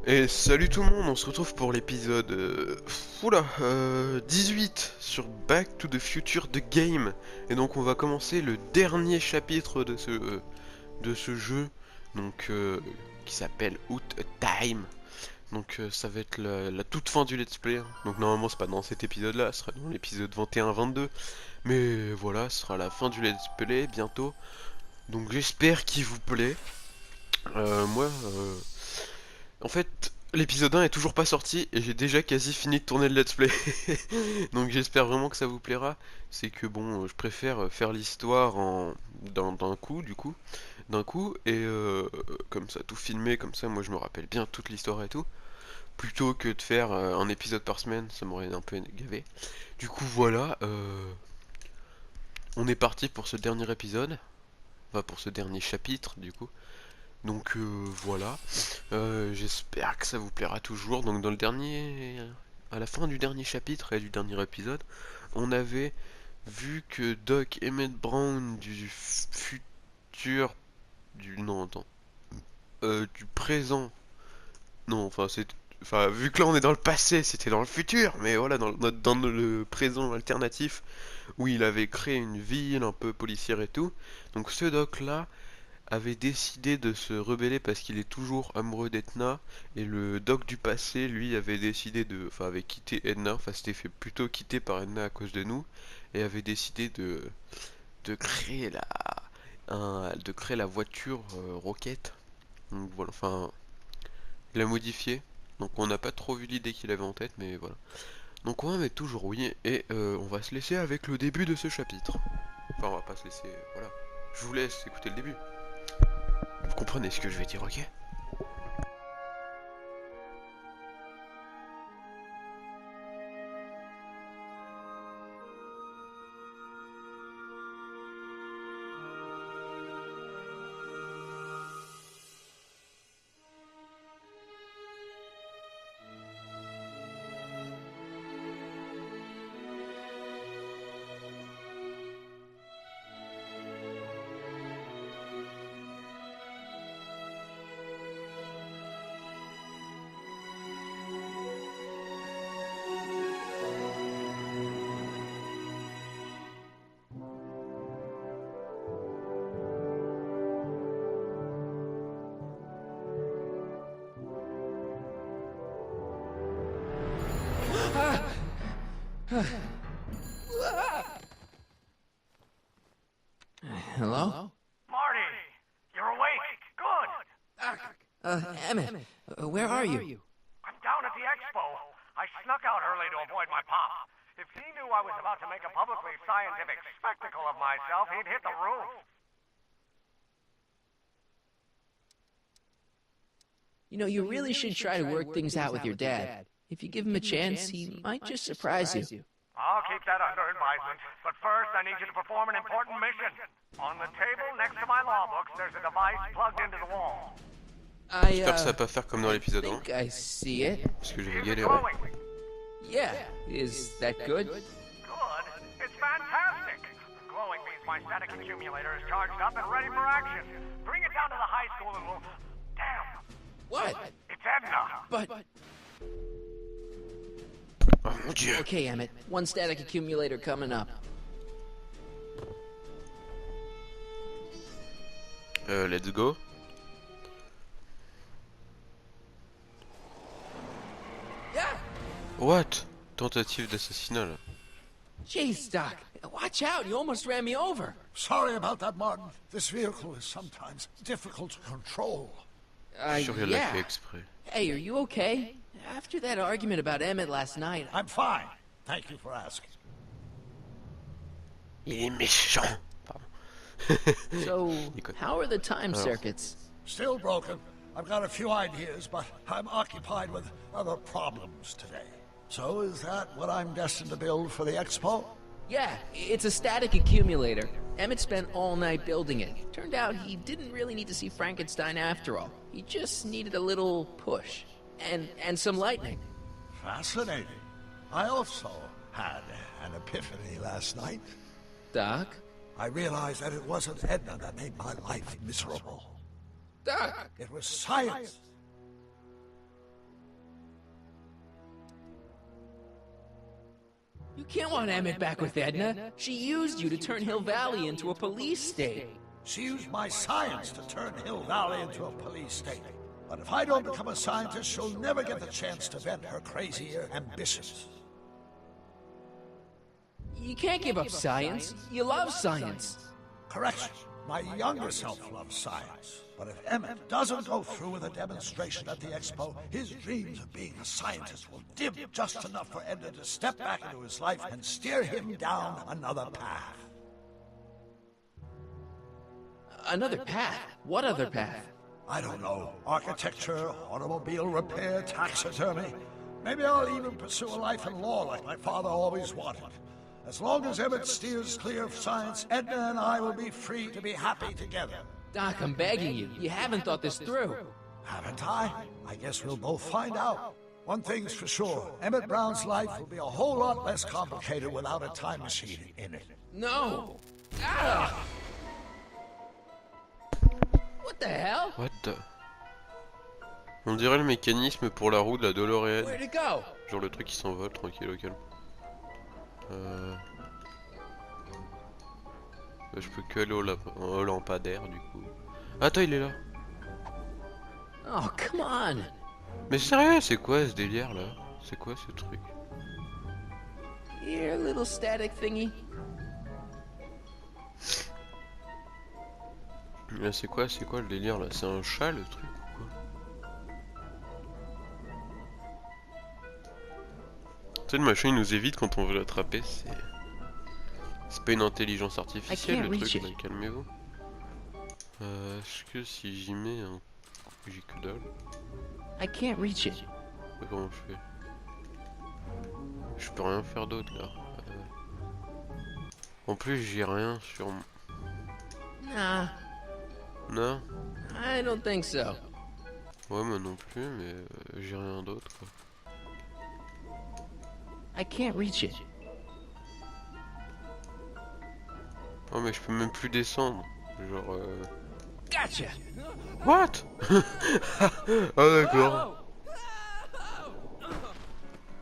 Et salut tout le monde, on se retrouve pour l'épisode 18 sur Back to the Future The Game. Et donc on va commencer le dernier chapitre de ce jeu, donc qui s'appelle Out a Time. Donc ça va être la toute fin du let's play. Donc normalement c'est pas dans cet épisode là, ce sera dans l'épisode 21-22. Mais voilà, ce sera la fin du let's play bientôt. Donc j'espère qu'il vous plaît. Moi, en fait, l'épisode 1 est toujours pas sorti et j'ai déjà quasi fini de tourner le let's play. Donc j'espère vraiment que ça vous plaira. C'est que bon, je préfère faire l'histoire d'un coup, d'un coup, et comme ça, tout filmer, comme ça, moi je me rappelle bien toute l'histoire et tout. Plutôt que de faire un épisode par semaine, ça m'aurait un peu gavé. Du coup, voilà, on est parti pour ce dernier épisode. Enfin, pour ce dernier chapitre, du coup. Donc voilà, j'espère que ça vous plaira toujours. Donc dans le dernier, à la fin du dernier chapitre et du dernier épisode, on avait vu que Doc Emmett Brown du futur, non attends, du présent, non enfin c'est, enfin vu que là on est dans le passé, c'était dans le futur, mais voilà dans le présent alternatif où il avait créé une ville un peu policière et tout. Donc ce Doc là avait décidé de se rebeller parce qu'il est toujours amoureux d'Edna, et le doc du passé lui avait décidé de, enfin avait quitté Edna, enfin s'était fait plutôt quitter par Edna à cause de nous, et avait décidé de créer de créer la voiture roquette. Donc voilà, enfin il l'a modifié. Donc on n'a pas trop vu l'idée qu'il avait en tête, mais voilà. Donc on va mettre toujours oui, et on va se laisser avec le début de ce chapitre. Enfin on va pas se laisser, voilà. Je vous laisse écouter le début. Vous comprenez ce que je vais dire, ok? Hello? Marty, you're awake. Good. Emmett, where are you? I'm down at the expo. I snuck out early to avoid my pop. If he knew I was about to make a publicly scientific spectacle of myself, he'd hit the roof. You know, you really should try to work things out with your dad. If you give him a chance, he might just surprise you. I'll keep that under advisement. But first, I need you to perform an important mission. On the table next to my law books, there's a device plugged into the wall. J'espère que ça va pas faire comme dans l'épisode 1. think I see it. Parce que j'avais Is it galéré. glowing? Yeah, is that good? Good. It's fantastic. Glowing means my static accumulator is charged up and ready for action. Bring it down to the high school and we'll... Damn! What? It's Edna! But... Oh mon dieu. Okay, Emmett, one static accumulator coming up. Let's go. Yeah! What? Tentative d'assassinat là. Jeez, Doc, watch out, you almost ran me over. Sorry about that, Martin. This vehicle is sometimes difficult to control. Sûr il l'a Yeah. fait exprès. Hey, are you okay? After that argument about Emmett last night, I'm fine. Thank you for asking. Il est méchant. Pardon. so Écoute. how are the time circuits? Still broken. I've got a few ideas, but I'm occupied with other problems today. So is that what I'm destined to build for the expo? Yeah, it's a static accumulator. Emmett spent all night building it. Turned out he didn't really need to see Frankenstein after all. He just needed a little push. And some lightning. Fascinating. I also had an epiphany last night. Doc? I realized that it wasn't Edna that made my life miserable. Doc! It was science. Can't want Emmett back with Edna. She used you to turn Hill Valley into a police state. She used my science to turn Hill Valley into a police state. But if I don't become a scientist, she'll never get the chance to vent her crazy ambitions. You can't give up science. You love science. Correction. My younger self loves science. But if Emmett doesn't go through with a demonstration at the expo, his dreams of being a scientist will dim just enough for Edna to step back into his life and steer him down another path. Another path? What other path? I don't know. Architecture, automobile repair, taxidermy. Maybe I'll even pursue a life in law like my father always wanted. As long as Emmett steers clear of science, Edna and I will be free to be happy together. Doc, I'm begging you. You haven't thought this through. Haven't I? I guess we'll both find out. One thing's for sure. Emmett Brown's life will be a whole lot less complicated without a time machine in it. No! Ah! What the hell? What the... On dirait le mécanisme pour la roue de la DeLorean. Where'd it go? Genre le truc qui s'envole tranquille au calme. Je peux que aller au lampadaire du coup. Attends, il est là. Oh, come on! Mais sérieux, c'est quoi ce délire là? C'est quoi ce truc? Here, little static thingy. Là, c'est quoi le délire là? C'est un chat le truc ou quoi? Tu sais, le machin il nous évite quand on veut l'attraper, c'est pas une intelligence artificielle le truc, là, calmez-vous. Est-ce que si j'y mets un... J'ai que dalle. I can't reach it. Comment je fais? Je peux rien faire d'autre là. En plus j'ai rien sur... Nah, Non? I don't think so. Ouais moi non plus mais j'ai rien d'autre quoi. I can't reach it. Oh mais je peux même plus descendre. Genre Gotcha! What? Ah d'accord.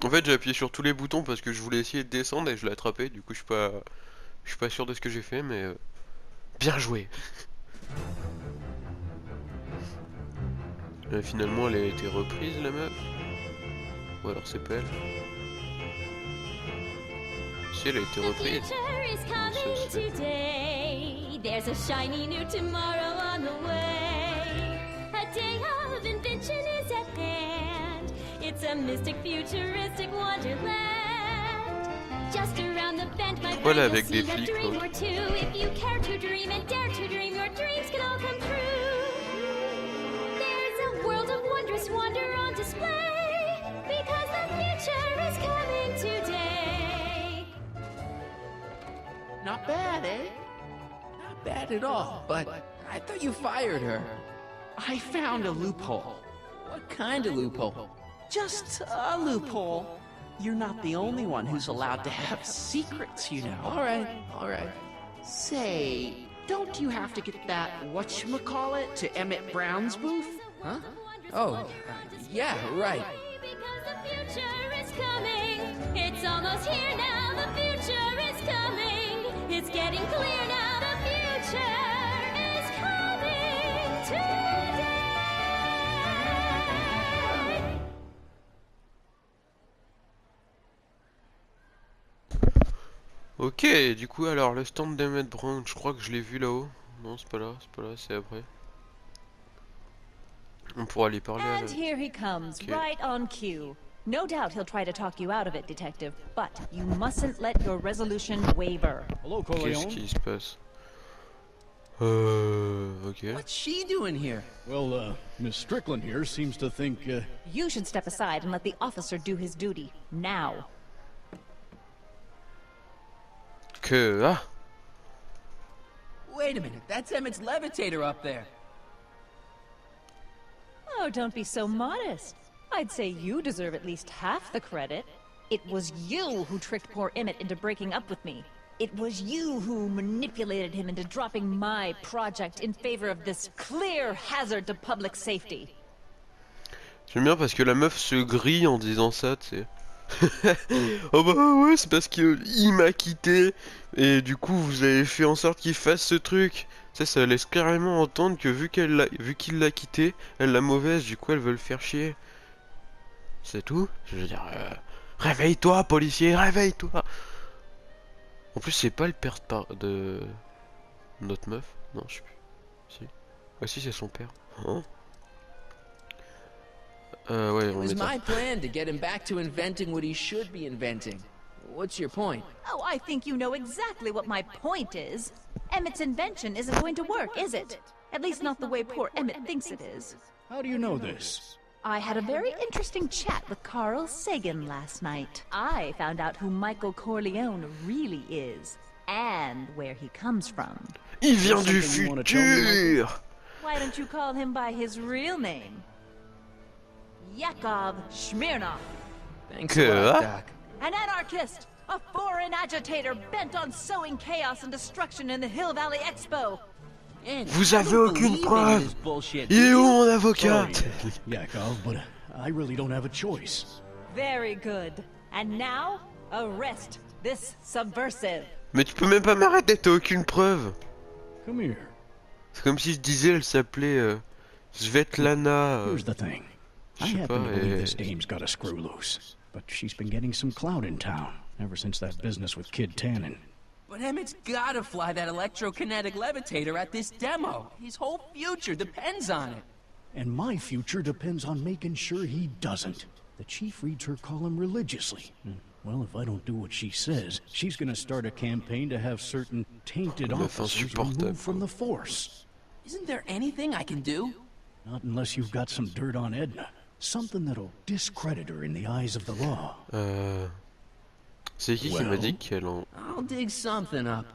En fait j'ai appuyé sur tous les boutons parce que je voulais essayer de descendre et je l'ai attrapé. Du coup je suis pas sûr de ce que j'ai fait mais... Bien joué. Finalement elle a été reprise la meuf. Ou alors c'est pas elle. Si elle a été reprise. There's a shiny new tomorrow on the way. A day of invention is at hand. It's a mystic, futuristic wonderland. Just around the bend, my friend, you'll see a dream or two. If you care to dream and dare to dream, your dreams can all come true. There's a world of wondrous wonder on display, because the future is coming today. Not bad, eh? Not bad at all, but I thought you fired her. I found a loophole. What kind of loophole? Just a loophole. You're not the only one who's allowed to have secrets, you know. Alright. Say, don't you have to get that whatchamacallit to Emmett Brown's booth? Huh? Oh, yeah, right. Because the future is coming. It's almost here now. The future is coming. It's getting clear now. The future is coming today. Ok, du coup alors le stand d'Emmett Brown, je crois que je l'ai vu là-haut. Non c'est pas là, c'est après. On pourra aller parler à And here he comes, Okay. right on cue. No doubt he'll try to talk you out of it, Detective, but you mustn't let your resolution waver. Hello, Qu'est-ce Corleone. qui se passe? Ok. What's she doing here? Well, Miss Strickland here seems to think, You should step aside and let the officer do his duty. Now. Ah! Wait a minute, that's Emmett's levitator up there. Oh, don't be so modest. I'd say you deserve at least half the credit. It was you who tricked poor Emmett into breaking up with me. It was you who manipulated him into dropping my project in favor of this clear hazard to public safety. J'aime bien parce que la meuf se grille en disant ça, tu sais. Oh bah ouais, c'est parce que il m'a quitté et du coup vous avez fait en sorte qu'il fasse ce truc. Ça laisse carrément entendre que vu qu'il l'a quitté, elle l'a mauvaise, du coup elle veut le faire chier. C'est tout? Je veux dire, réveille-toi, policier, réveille-toi! En plus, c'est pas le père de notre meuf? Non, je sais plus. Si. Ah si, c'est son père. Hein? Ouais, It on was est my plan to get him back to inventing what he should be inventing. What's your point? Oh, I think you know exactly what my point is. Emmett's invention isn't going to work, is it? At least not the way poor Emmett thinks it is. How do you know this? I had a very interesting chat with Carl Sagan last night. I found out who Michael Corleone really is, and where he comes from. Il vient du futur! Why don't you call him by his real name? Yakov Smirnov. Thanks a lot, Doc. An anarchist! A foreign agitator bent on sowing chaos and destruction in the Hill Valley Expo! And Vous I avez don't aucune believe any of preuve! this bullshit, Il est do où you? mon avocat? Sorry, Yakov, but I really don't have a choice. Very good. And now, arrest this subversive. Mais tu peux même pas m'arrêter, t'as aucune preuve! Come here. C'est comme si je disais elle s'appelait Svetlana. Here's the thing. I je sais happen pas, to believe this dame's got a screw loose, but she's been getting some clout in town ever since that business with Kid Tannen. But Emmett's gotta fly that electrokinetic levitator at this demo. His whole future depends on it. And my future depends on making sure he doesn't. The chief reads her column religiously. Well, if I don't do what she says, she's gonna start a campaign to have certain tainted officers removed from the force. Isn't there anything I can do? Not unless you've got some dirt on Edna. Something that'll discredit her in the eyes of the law. C'est qui m'a dit qu'elle en... I'll dig something up.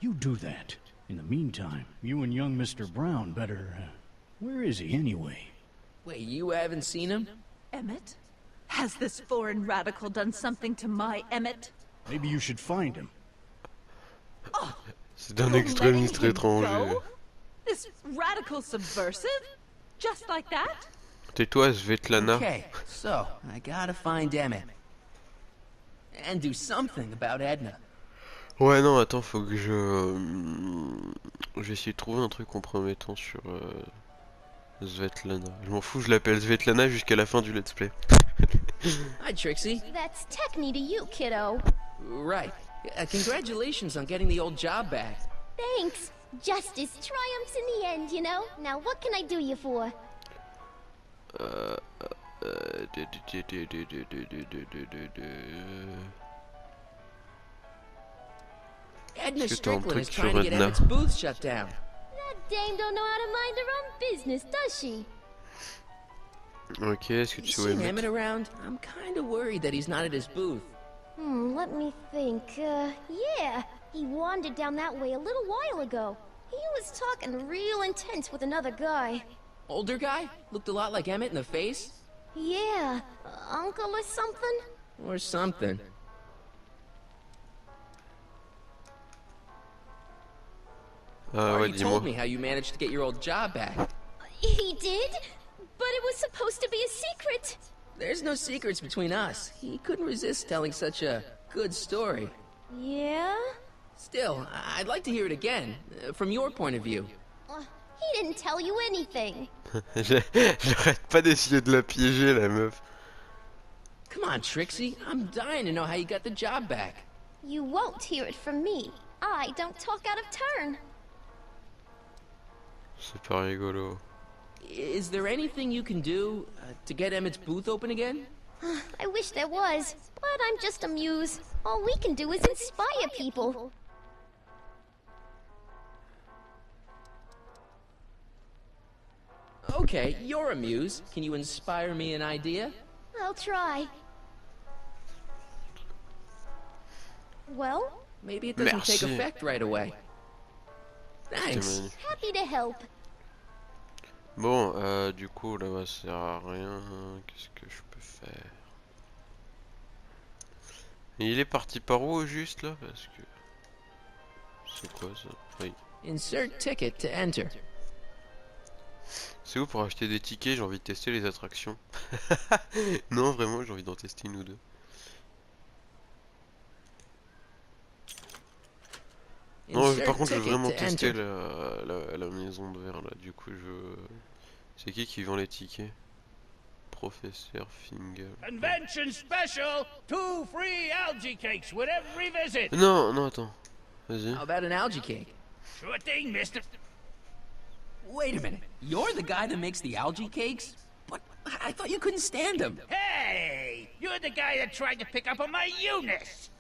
You do that. In the meantime, you and young Mr. Brown better... where is he anyway? Wait, you haven't seen him? Emmett? Has this foreign radical done something to my Emmett? Maybe you should find him. C'est un extrémiste étranger. This radical subversive? Just like that? Tais-toi, Svetlana. Okay, so I gotta find Emmett. And do something about Edna. Ouais, non, attends, faut que je... Je vais essayer de trouver un truc compromettant sur Svetlana. Je m'en fous, je l'appelle Svetlana jusqu'à la fin du let's play. Hi, Trixie. That's techni to you, kiddo. Right. Congratulations on getting the old job back. Thanks. Justice triumphs in the end, you know? Now what can I do you for? Edna Est-ce que t'as un Strickland truc is sur trying to get Edna? Emmett's booth shut down. That dame don't know how to mind her own business, does she? Ok, est-ce que You tu seen sais Emmett around? I'm kinda worried that he's not at his booth. Let me think. Yeah. He wandered down that way a little while ago. He was talking real intense with another guy. Older guy? Looked a lot like Emmett in the face? Yeah. Uncle or something? Or something. Ouais, You dis-moi. told me how you managed to get your old job back. He did? But it was supposed to be a secret. There's no secrets between us. He couldn't resist telling such a good story. Yeah? Still, I'd like to hear it again, from your point of view. He didn't tell you anything. J'arrête pas d'essayer de la piéger, la meuf. Come on, Trixie. I'm dying to know how you got the job back. You won't hear it from me. I don't talk out of turn. C'est pas rigolo. Is there anything you can do to get Emmett's booth open again? I wish there was, but I'm just a muse. All we can do is inspire people. Okay, you're a muse. Can you inspire me an idea? I'll try. Well, Maybe it doesn't take Merci. effect right away. Thanks. happy to help. Bon, du coup, là-bas, ça sert à rien. Qu'est-ce que je peux faire? Et il est parti par où, juste, là? Parce que... C'est quoi, ça? Oui. Insert ticket to enter. C'est où pour acheter des tickets? J'ai envie de tester les attractions. Non, vraiment, j'ai envie d'en tester une ou deux. Non, par Insert contre, je veux ticket vraiment to tester enter. la maison de verre là. Du coup, je. C'est qui vend les tickets? Professeur Finger. Convention special, 2 free algae cakes with every visit. Non, non, attends. Vas-y. How about an algae cake? Sure thing, mister. Wait a minute. You're the guy that makes the algae cakes? But I thought you couldn't stand them. Hey, you're the guy that tried to pick up on my Eunice.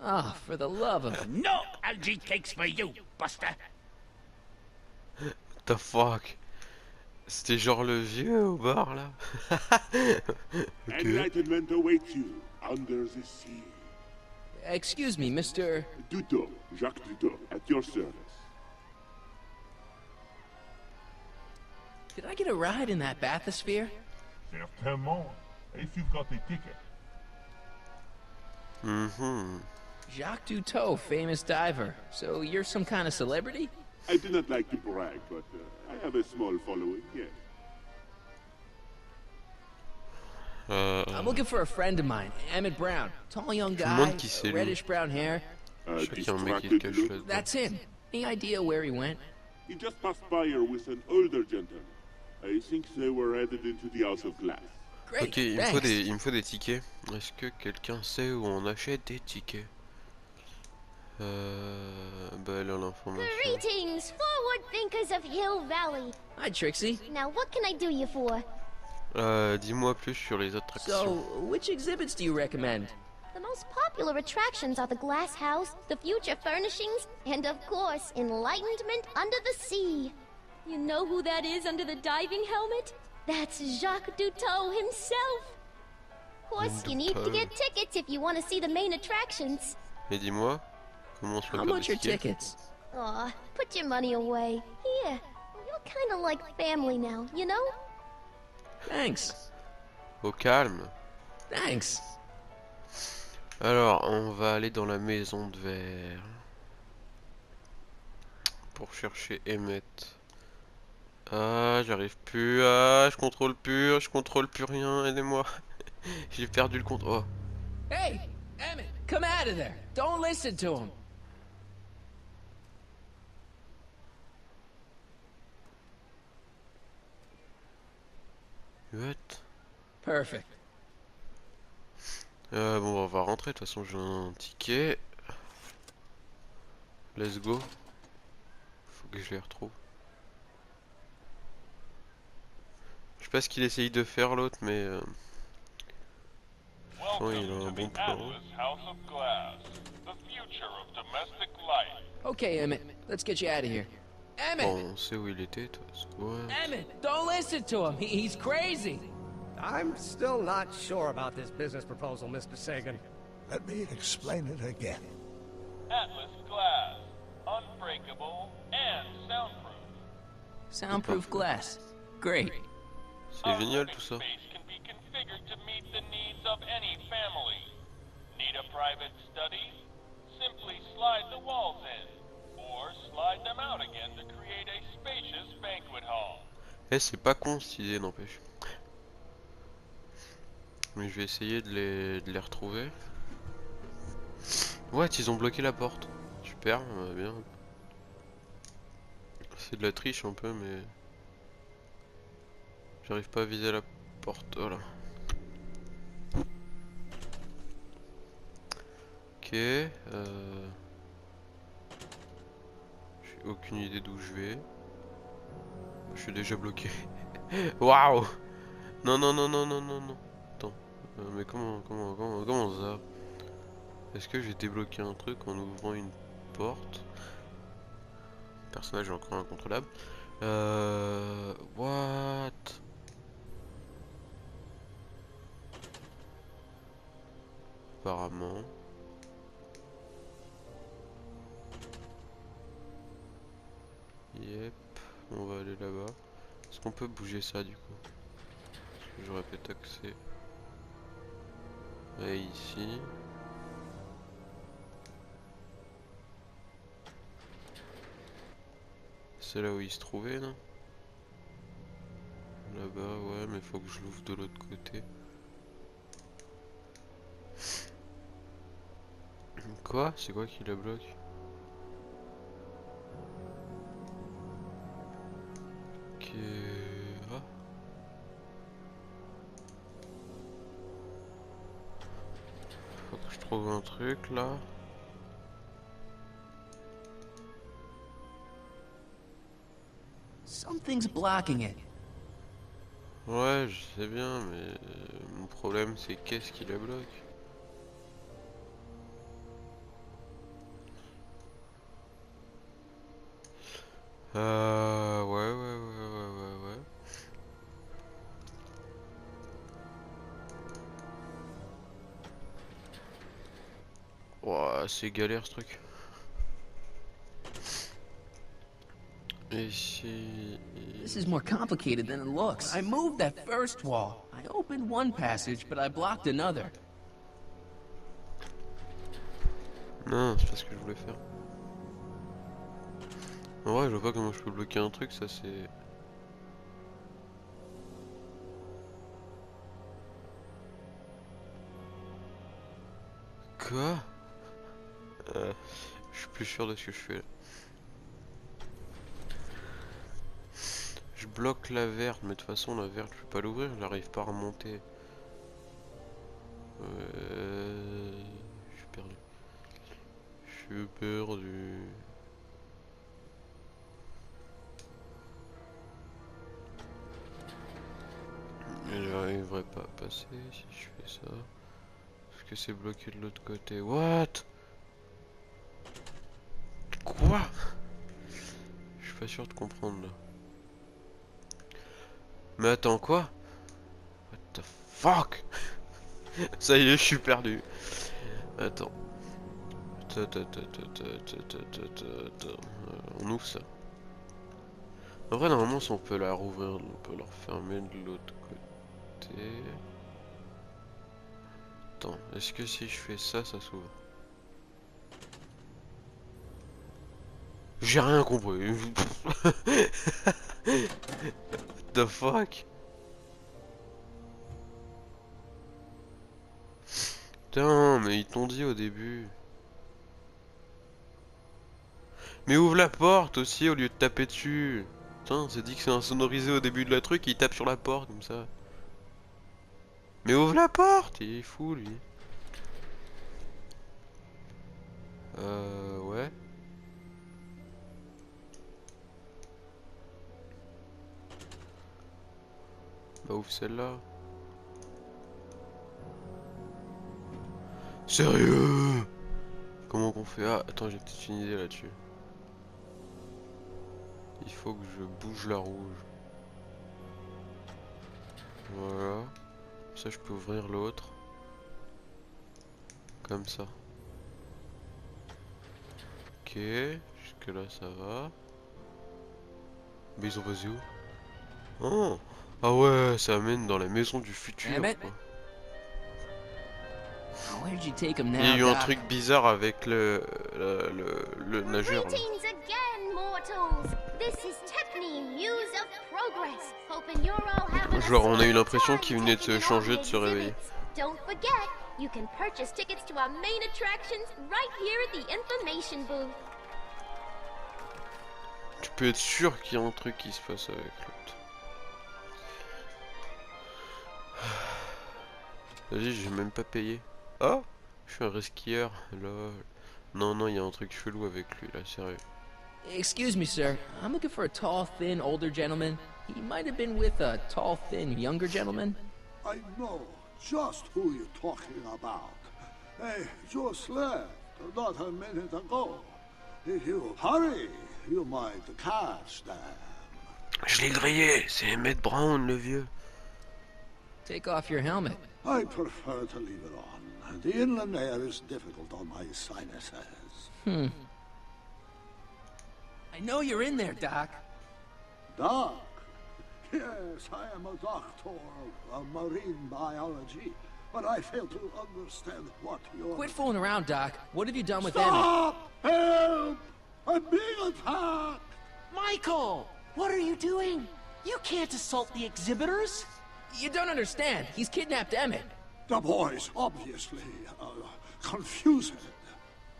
Oh, for the love of... No algae cakes for you, Buster. What the fuck? C'était genre le vieux au bar là. Ok. Enlightenment awaits you under the sea. Excuse me, Mr... Tutor, Jacques Tutor, at your service. Did I get a ride in that bathysphere? Certainement, if you've got a ticket. Mhm. Jacques Cousteau, famous diver. So you're some kind of celebrity? I do not like to brag, but I have a small following, yes. I'm looking for a friend of mine, Emmett Brown. Tall young le guy, monde qui sait, lui. reddish brown hair. Je sais qu'il y a un mec qui se cache là-dedans. That's him. Any idea where he went? He just passed by here with an older gentleman. I think they were headed into the House of Glass. Great, Ok, il thanks. me faut des tickets. Est-ce que quelqu'un sait où on achète des tickets? Bah elle a l'information. Greetings, forward thinkers of Hill Valley. Hi, Trixie. Now, what can I do you for? Dis-moi plus sur les attractions. So, which exhibits do you recommend? The most popular attractions are the Glass House, the Future Furnishings, and of course, Enlightenment Under the Sea. You know who that is under the diving helmet? That's Jacques Cousteau himself. Of course, you need to get tickets if you want to see the main attractions. Mais dis-moi, comment on se How prépare much des are tickets? tickets? Aw, put your money away. Here, you're kind of like family now, you know? Thanks. Au calme. Thanks. Alors, on va aller dans la maison de verre pour chercher Emmett. Ah, j'arrive plus. Ah, je contrôle plus rien. Aidez-moi. J'ai perdu le contrôle. Oh. Hey, Emmett, come out of there. Don't listen to him. What? Perfect. Bon, on va rentrer. De toute façon, j'ai un ticket. Let's go. Faut que je les retrouve. Je sais pas ce qu'il essaye de faire l'autre, mais oh, il a un bon plan. Okay, Emmett, let's get you out of here. Emmett! Bon, on sait où il était, toi. Ouais. Emmett, don't listen to him. He's crazy. I'm still not sure about this business proposal, Mr. Sagan. Let me explain it again. Atlas glass, unbreakable and soundproof. Soundproof glass. Great. C'est génial tout ça. Space can be configured to meet the needs of any family. Need a private study? Simply slide the walls in, or slide them out again to create a spacious banquet hall. Eh, c'est pas con cette idée, n'empêche. Mais je vais essayer de les retrouver. What, ils ont bloqué la porte. Super, bien. C'est de la triche un peu, mais j'arrive pas à viser la porte. Voilà. Ok. J'ai aucune idée d'où je vais. Je suis déjà bloqué. Waouh! Non, non, non, non, non, non, non. Attends. Mais comment ça? Est-ce que j'ai débloqué un truc en ouvrant une porte? Le personnage est encore incontrôlable. What? Apparemment. Yep. On va aller là-bas. Est-ce qu'on peut bouger ça du coup? Parce que j'aurais peut-être accès. Et ici. C'est là où il se trouvait, non? Là-bas, ouais, mais faut que je l'ouvre de l'autre côté. Quoi? C'est quoi qui la bloque? Ah. Faut que je trouve un truc là. Something's blocking it. Ouais, je sais bien, mais mon problème c'est qu'est-ce qui la bloque? Ouais. Ouah, c'est galère ce truc. Et si... This is more complicated than it looks. I moved that first wall. I opened one passage, but I blocked another. Non, c'est pas ce que je voulais faire. En vrai, je vois pas comment je peux bloquer un truc, ça c'est... Quoi? Je suis plus sûr de ce que je fais là. Je bloque la verte, mais de toute façon la verte je peux pas l'ouvrir, j'arrive pas à remonter. Je suis perdu. Je suis perdu. J'arriverai pas à passer si je fais ça. Parce que c'est bloqué de l'autre côté. What? Quoi? Je suis pas sûr de comprendre là. Mais attends, quoi? What the fuck? Ça y est, je suis perdu. Attends. On ouvre ça. En vrai, normalement, si on peut la rouvrir, on peut la refermer de l'autre côté. Attends, est-ce que si je fais ça, ça s'ouvre? J'ai rien compris. What the fuck? Putain, mais ils t'ont dit au début. Mais ouvre la porte aussi au lieu de taper dessus. Putain, c'est dit que c'est insonorisé au début de la truc, il tape sur la porte comme ça. Mais ouvre la porte, il est fou lui. Ouais. Bah ouvre celle-là. Sérieux? Comment qu'on fait? Ah, attends, j'ai peut-être une idée là-dessus. Il faut que je bouge la rouge. Voilà. Ça, je peux ouvrir l'autre. Comme ça. Ok. Jusque là, ça va. Mais ils ont basé où? Oh! Ah ouais, ça amène dans la maison du futur. Quoi. Il y a eu un truc bizarre avec le nageur. Là. Genre, on a eu l'impression qu'il venait de se changer, de se réveiller. Tu peux être sûr qu'il y a un truc qui se passe avec l'autre. Vas-y, j'ai même pas payé. Oh, je suis un resquilleur. Lol. Non, il y a un truc chelou avec lui là, sérieux. Excuse me, sir. I'm looking for a tall, thin, older gentleman. He might have been with a tall, thin, younger gentleman. I know just who you're talking about. They just left not a minute ago. If you hurry, you might catch them. Je l'ai grillé, c'est Emmett Brown, le vieux. Take off your helmet. I prefer to leave it on. The inland air is difficult on my sinuses. I know you're in there, Doc. Doc? Yes, I am a doctor of marine biology, but I fail to understand what you're... Quit fooling around, Doc. What have you done with Stop! Help! I'm being attacked! Michael! What are you doing? You can't assault the exhibitors! You don't understand. He's kidnapped Emmett. The boy's obviously confused.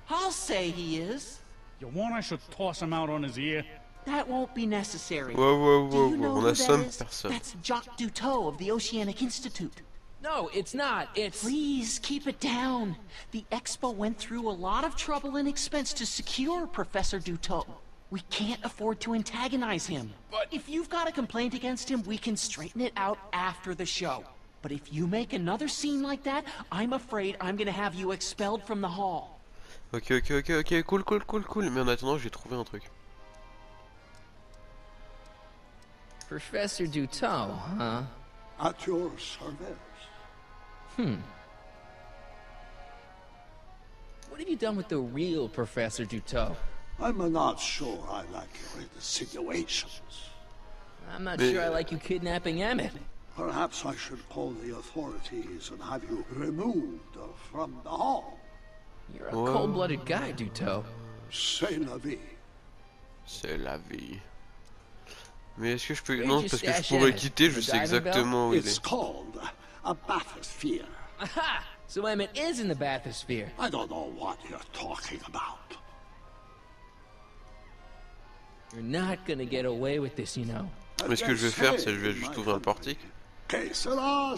I'll say he is. You want I should toss him out on his ear? That won't be necessary. Wow, Do you know on who assomme that is? personne. That's Jacques Duteau of the Oceanic Institute. No, it's not. It's... Please, keep it down. The Expo went through a lot of trouble and expense to secure Professor Duteau. We can't afford to antagonize him. But... If you've got a complaint against him, we can straighten it out after the show. But if you make another scene like that, I'm afraid I'm gonna have you expelled from the hall. Ok, cool. Mais en attendant, j'ai trouvé un truc. Professor Duteau, huh? At your service. What have you done with the real Professor Duteau? I'm not sure I like your insinuations. I'm not sure I like you kidnapping Emmett. Perhaps I should call the authorities and have you removed from the hall. You're a cold-blooded guy, Duteau. C'est la vie. C'est la vie. Mais est-ce que je peux... Non, parce que je pourrais quitter, je sais exactement où il It's est. called a bathysphere. Aha! So Emmett is in the bathysphere. I don't know what you're talking about. You're not gonna get away with this, you know. Mais ce que je vais faire, c'est que je vais juste ouvrir un portique. Que sera.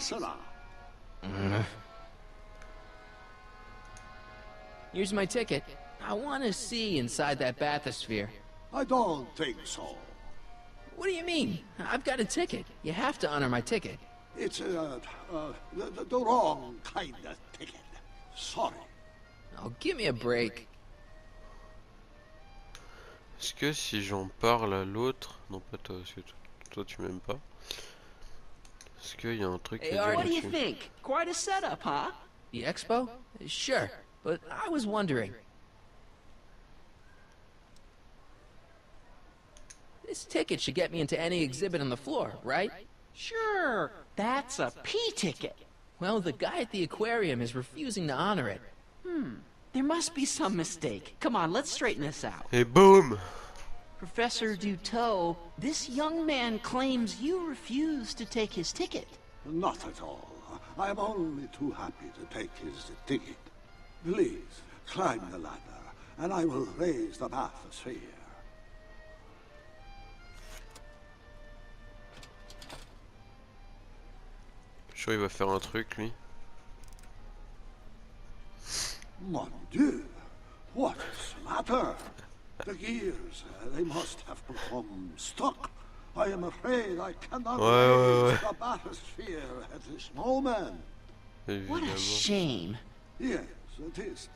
Here's my ticket. I want to see inside that bathysphere. I don't think so. What do you mean? I've got a ticket. You have to honor my ticket. It's the wrong kind of ticket. Sorry. Oh, give me a break. Est-ce que si j'en parle à l'autre... Non, pas toi, parce que toi tu m'aimes pas. Est-ce qu'il y a un truc Hey, à dire what do you là-dessus? think? Quite a setup, huh? The expo? Sure, but I was wondering. This ticket should get me into any exhibit on the floor, right? Sure, that's a P-ticket. Well, the guy at the aquarium is refusing to honor it. There must be some mistake. Come on, let's straighten this out. Et boum! Professor Duteau, this young man claims you refused to take his ticket. Not at all. I am only too happy to take his ticket. Please, climb the ladder, and I will raise the bathysphere. Je suis sûr il va faire un truc lui. Mon Dieu, what is the matter? The gears, they must have become stuck. I am afraid I cannot raise the bathysphere at this moment. What a shame. Yes, it is.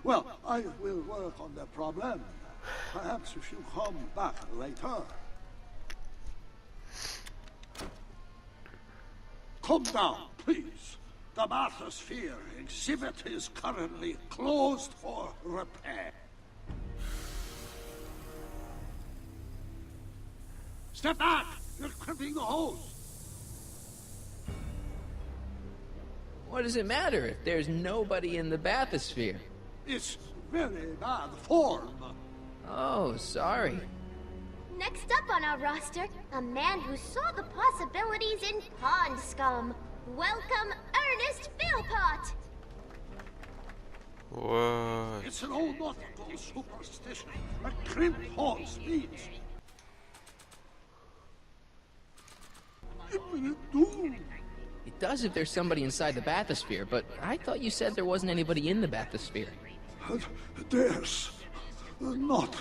Well, I will work on the problem. Perhaps if you come back later. Come down, please. The bathysphere exhibit is currently closed for repair. Step back! You're crimping the hose! What does it matter if there's nobody in the bathysphere? It's very bad form. Oh, sorry. Next up on our roster, a man who saw the possibilities in pond scum. Welcome, Ernest Philpott! What? It's an old nautical superstition. A crimped hose means... It does if there's somebody inside the bathysphere, but I thought you said there wasn't anybody in the bathysphere. There's not.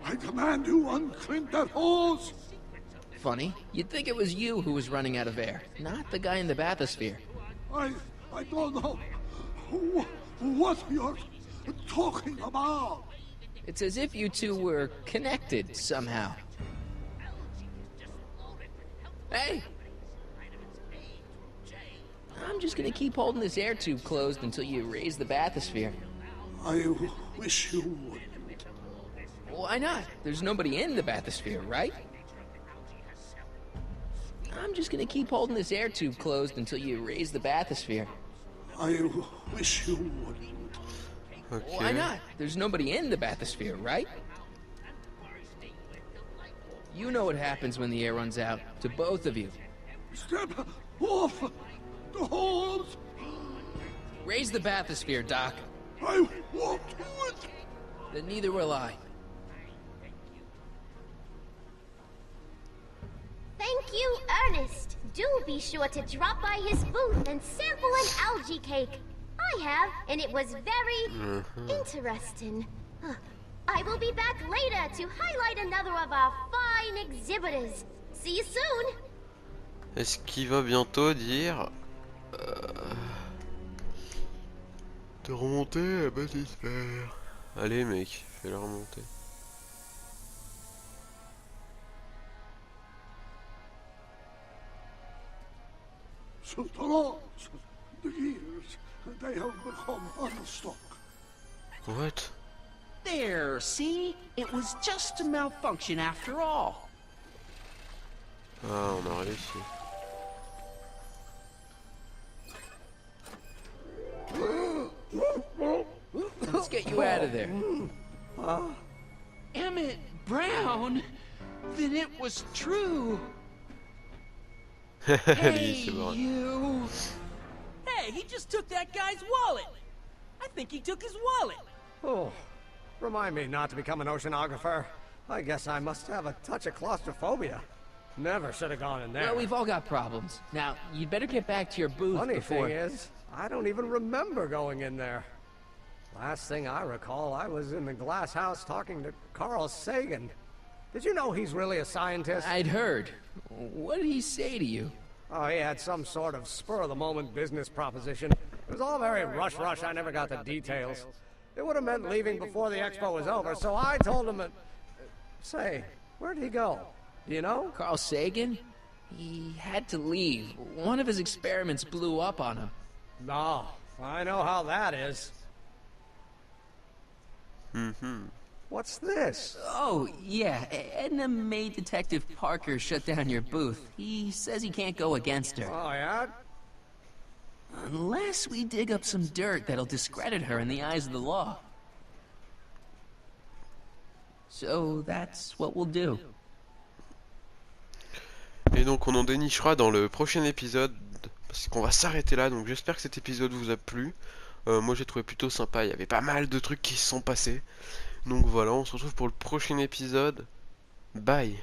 I command you uncrimp that hose! Funny, you'd think it was you who was running out of air, not the guy in the bathysphere. I don't know what you're talking about. It's as if you two were connected somehow. Hey! I'm just gonna keep holding this air tube closed until you raise the bathysphere. I wish you would. Why not? There's nobody in the bathysphere, right? I'm just gonna keep holding this air tube closed until you raise the bathysphere. I wish you would. Okay. Why not? There's nobody in the bathysphere, right? You know what happens when the air runs out, to both of you. Step off the hose! Raise the bathysphere, Doc. I won't do it. Then neither will I. Thank you, Ernest. Do be sure to drop by his booth and sample an algae cake. I have, and it was very interesting. I will be back later to highlight another of our fine exhibitors. See you soon. Est-ce qu'il va bientôt dire de remonter? Bah j'espère. Allez mec, fais-la remonter. So the laws, the years, they have become unstuck. What? There, see? It was just a malfunction after all. Ah, on a réussi. Let's get you out of there. Emmett Brown? Then it was true. Lui, Hey, c'est vrai. you. Hey, he just took that guy's wallet. I think he took his wallet. Oh, remind me not to become an oceanographer. I guess I must have a touch of claustrophobia. Never should have gone in there. Well, we've all got problems. Now, you'd better get back to your booth Funny before... thing is, I don't even remember going in there. Last thing I recall, I was in the glass house talking to Carl Sagan. Did you know he's really a scientist? I'd heard. What did he say to you? Oh, he had some sort of spur-of-the-moment business proposition. It was all very rush, I never got the details. It would have meant leaving before the expo was over, so I told him that... Say, where'd he go? Do you know? Carl Sagan? He had to leave. One of his experiments blew up on him. No, I know how that is. What's this? Oh, yeah. Edna made Detective Parker shut down your booth. He says he can't go against her. Oh, yeah? Unless we dig up some dirt that'll discredit her in the eyes of the law. So that's what we'll do. Et donc on en dénichera dans le prochain épisode, parce qu'on va s'arrêter là, donc j'espère que cet épisode vous a plu. Moi j'ai trouvé plutôt sympa, il y avait pas mal de trucs qui se sont passés. Donc voilà, on se retrouve pour le prochain épisode. Bye.